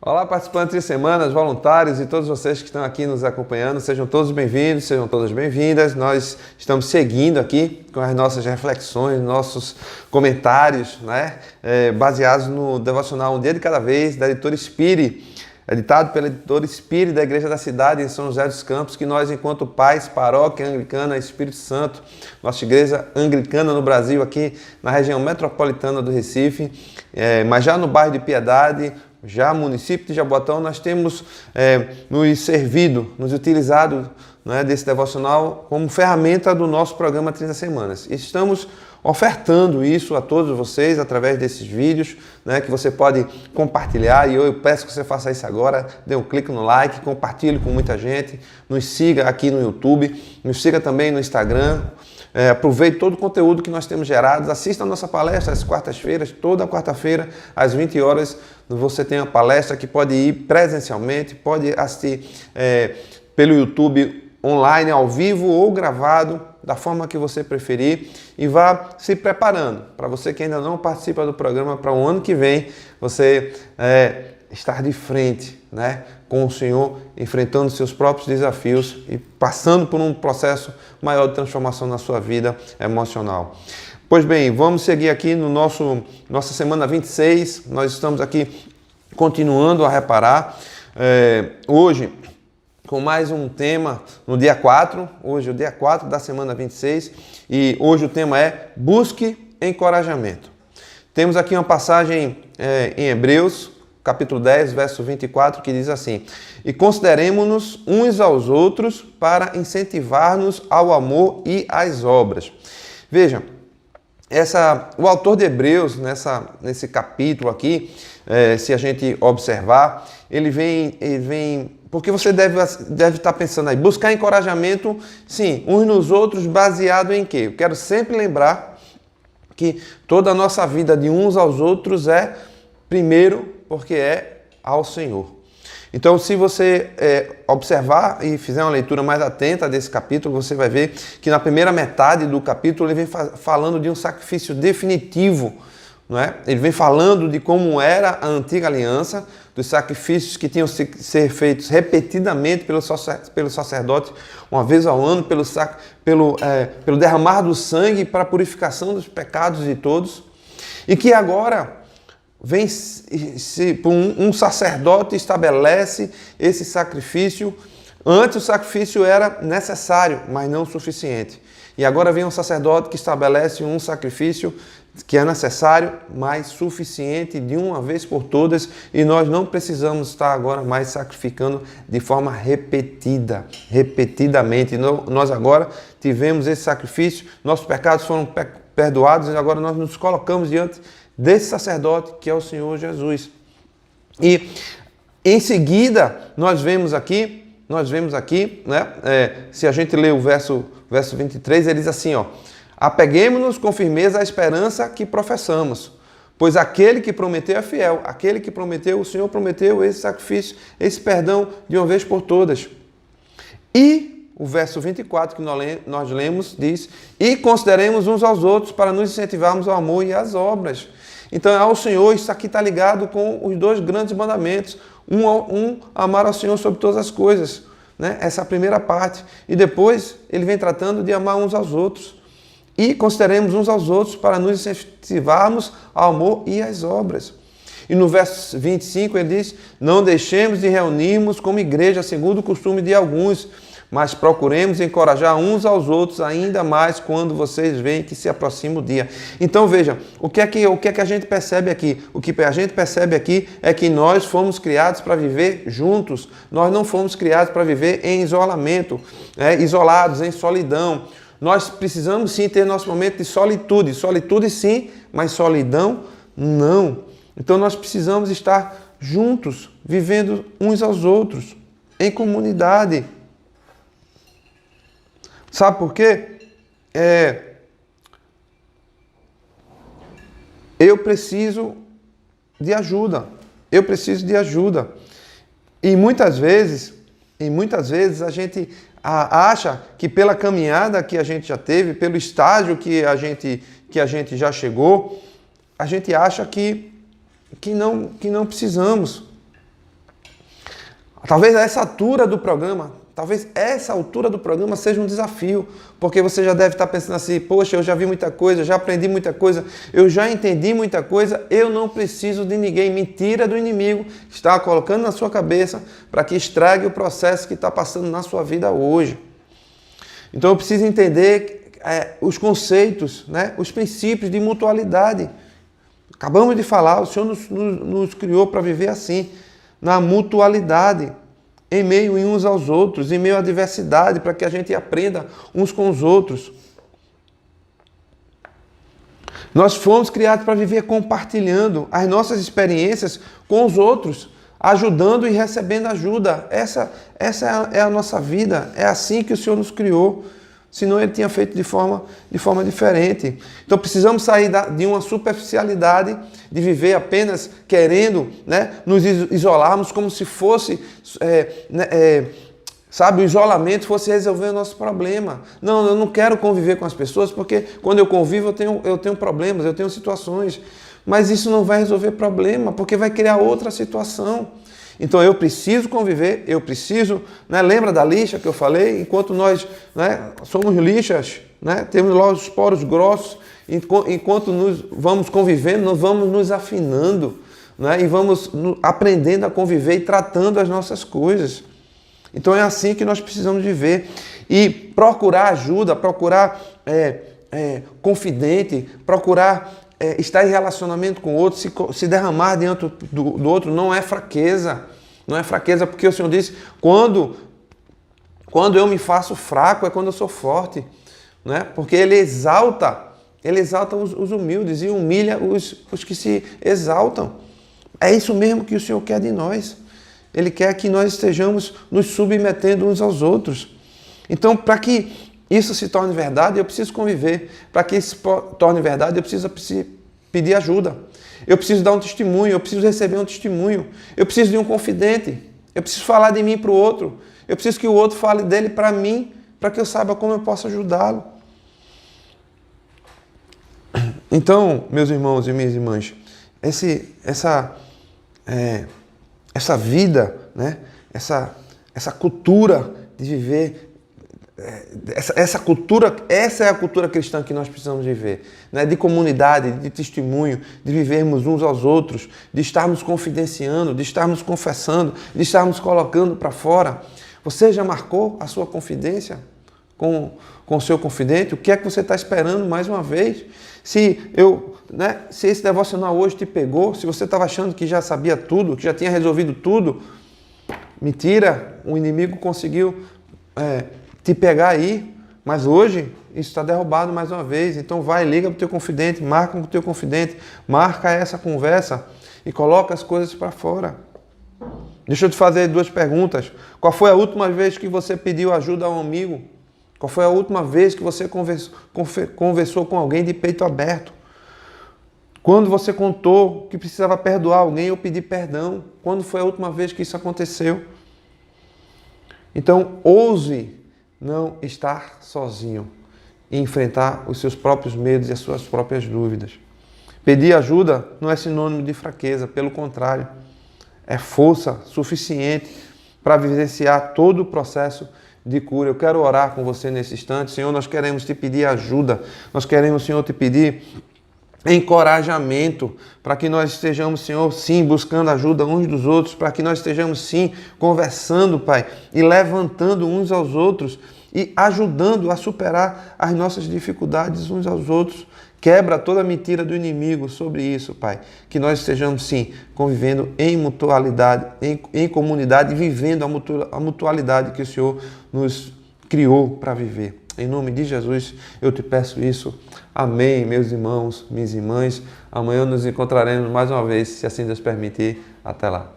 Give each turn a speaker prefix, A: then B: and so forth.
A: Olá, participantes de semanas, voluntários e todos vocês que estão aqui nos acompanhando, sejam todos bem-vindos, sejam todas bem-vindas. Nós estamos seguindo aqui com as nossas reflexões, nossos comentários, baseados no devocional Um Dia de Cada Vez, da editora Spire, editado pela editora Spire da Igreja da Cidade em São José dos Campos, que nós, enquanto pais, paróquia anglicana Espírito Santo, nossa igreja anglicana no Brasil, aqui na região metropolitana do Recife, mas já no bairro de Piedade, já no município de Jaboatão, nós temos nos servido, nos utilizado desse devocional como ferramenta do nosso programa 30 Semanas. E estamos ofertando isso a todos vocês através desses vídeos, que você pode compartilhar, e eu peço que você faça isso agora, dê um clique no like, compartilhe com muita gente, nos siga aqui no YouTube, nos siga também no Instagram. Aproveite todo o conteúdo que nós temos gerado, assista a nossa palestra às quartas-feiras, toda quarta-feira, às 20 horas, você tem uma palestra que pode ir presencialmente, pode assistir pelo YouTube online, ao vivo ou gravado, da forma que você preferir, e vá se preparando, para você que ainda não participa do programa, para o ano que vem, você estar de frente, com o Senhor, enfrentando seus próprios desafios e passando por um processo maior de transformação na sua vida emocional. Pois bem, vamos seguir aqui no nossa semana 26, nós estamos aqui continuando a reparar, hoje com mais um tema no dia 4, hoje é o dia 4 da semana 26, e hoje o tema é Busque Encorajamento. Temos aqui uma passagem em Hebreus, capítulo 10, verso 24, que diz assim: E consideremo-nos uns aos outros para incentivar-nos ao amor e às obras. Veja, o autor de Hebreus, nesse capítulo aqui, se a gente observar, ele vem porque você deve estar pensando aí, buscar encorajamento, sim, uns nos outros, baseado em quê? Eu quero sempre lembrar que toda a nossa vida de uns aos outros primeiro, porque é ao Senhor. Então, se você observar e fizer uma leitura mais atenta desse capítulo, você vai ver que na primeira metade do capítulo ele vem falando de um sacrifício definitivo, não é? Ele vem falando de como era a antiga aliança, dos sacrifícios que tinham que ser feitos repetidamente pelo sacerdote, uma vez ao ano, pelo derramar do sangue para a purificação dos pecados de todos, e que agora um sacerdote estabelece esse sacrifício. Antes o sacrifício era necessário, mas não suficiente. E agora vem um sacerdote que estabelece um sacrifício que é necessário, mas suficiente de uma vez por todas, e nós não precisamos estar agora mais sacrificando de forma repetidamente. Nós agora tivemos esse sacrifício, nossos pecados foram perdoados, e agora nós nos colocamos diante desse sacerdote que é o Senhor Jesus. E em seguida nós vemos aqui, se a gente ler o verso 23, ele diz assim, apeguemo-nos com firmeza à esperança que professamos, pois aquele que prometeu é fiel, aquele que prometeu, o Senhor prometeu esse sacrifício, esse perdão de uma vez por todas. E o verso 24 que nós lemos diz, e consideremos uns aos outros para nos incentivarmos ao amor e às obras. Então, ao Senhor, isso aqui está ligado com os dois grandes mandamentos. Amar ao Senhor sobre todas as coisas. Essa é a primeira parte. E depois, ele vem tratando de amar uns aos outros. E consideremos uns aos outros para nos incentivarmos ao amor e às obras. E no verso 25, ele diz, não deixemos de reunirmos como igreja, segundo o costume de alguns, mas procuremos encorajar uns aos outros ainda mais quando vocês veem que se aproxima o dia. Então veja, o que é que a gente percebe aqui? O que a gente percebe aqui é que nós fomos criados para viver juntos. Nós não fomos criados para viver em isolamento, isolados, em solidão. Nós precisamos sim ter nosso momento de solitude. Solitude sim, mas solidão não. Então nós precisamos estar juntos, vivendo uns aos outros, em comunidade. Sabe por quê? Eu preciso de ajuda. E muitas vezes a gente acha que pela caminhada que a gente já teve, pelo estágio que a gente já chegou, a gente acha que não precisamos. Talvez essa altura do programa seja um desafio, porque você já deve estar pensando assim, poxa, eu já vi muita coisa, já aprendi muita coisa, eu já entendi muita coisa, eu não preciso de ninguém. Mentira do inimigo que está colocando na sua cabeça para que estrague o processo que está passando na sua vida hoje. Então eu preciso entender os conceitos, né, os princípios de mutualidade. Acabamos de falar, o Senhor nos criou para viver assim, na mutualidade, em meio uns aos outros, em meio à diversidade, para que a gente aprenda uns com os outros. Nós fomos criados para viver compartilhando as nossas experiências com os outros, ajudando e recebendo ajuda. Essa é a nossa vida, é assim que o Senhor nos criou. Senão ele tinha feito de forma diferente. Então precisamos sair de uma superficialidade, de viver apenas querendo, né, nos isolarmos como se fosse, sabe, o isolamento fosse resolver o nosso problema. Não, eu não quero conviver com as pessoas porque quando eu convivo eu tenho problemas, eu tenho situações. Mas isso não vai resolver problema porque vai criar outra situação. Então eu preciso conviver, eu preciso, né? Lembra da lixa que eu falei? Enquanto nós, né, somos lixas, né, temos lá os poros grossos, enquanto nós vamos convivendo, nós vamos nos afinando, né, e vamos aprendendo a conviver e tratando as nossas coisas. Então é assim que nós precisamos viver. E procurar ajuda, procurar confidente, procurar estar em relacionamento com o outro, se derramar diante do outro, não é fraqueza. Não é fraqueza, porque o Senhor disse, quando eu me faço fraco, é quando eu sou forte. Né? Porque Ele exalta os humildes e humilha os que se exaltam. É isso mesmo que o Senhor quer de nós. Ele quer que nós estejamos nos submetendo uns aos outros. Então, para que isso se torne verdade, eu preciso conviver. Para que isso se torne verdade, eu preciso pedir ajuda. Eu preciso dar um testemunho, eu preciso receber um testemunho. Eu preciso de um confidente. Eu preciso falar de mim para o outro. Eu preciso que o outro fale dele para mim, para que eu saiba como eu posso ajudá-lo. Então, meus irmãos e minhas irmãs, essa vida, né? essa cultura de viver, essa é a cultura cristã que nós precisamos viver, né? De comunidade, de testemunho, de vivermos uns aos outros, de estarmos confidenciando, de estarmos confessando, de estarmos colocando para fora. Você já marcou a sua confidência com o seu confidente? O que é que você está esperando mais uma vez? Se esse devocional hoje te pegou, se você estava achando que já sabia tudo, que já tinha resolvido tudo, mentira, o inimigo conseguiu te pegar aí, mas hoje isso está derrubado mais uma vez. Então vai, liga para o teu confidente, marca com o teu confidente, marca essa conversa e coloca as coisas para fora. Deixa eu te fazer 2 perguntas. Qual foi a última vez que você pediu ajuda a um amigo? Qual foi a última vez que você conversou com alguém de peito aberto? Quando você contou que precisava perdoar alguém ou pedir perdão? Quando foi a última vez que isso aconteceu? Então, ouse não estar sozinho e enfrentar os seus próprios medos e as suas próprias dúvidas. Pedir ajuda não é sinônimo de fraqueza, pelo contrário, é força suficiente para vivenciar todo o processo de cura. Eu quero orar com você nesse instante. Senhor, nós queremos te pedir ajuda, nós queremos, Senhor, te pedir encorajamento para que nós estejamos, Senhor, sim, buscando ajuda uns dos outros, para que nós estejamos, sim, conversando, Pai, e levantando uns aos outros e ajudando a superar as nossas dificuldades uns aos outros. Quebra toda a mentira do inimigo sobre isso, Pai. Que nós estejamos, sim, convivendo em mutualidade, em comunidade, vivendo a mutualidade que o Senhor nos criou para viver. Em nome de Jesus, eu te peço isso. Amém, meus irmãos, minhas irmãs. Amanhã nos encontraremos mais uma vez, se assim Deus permitir. Até lá.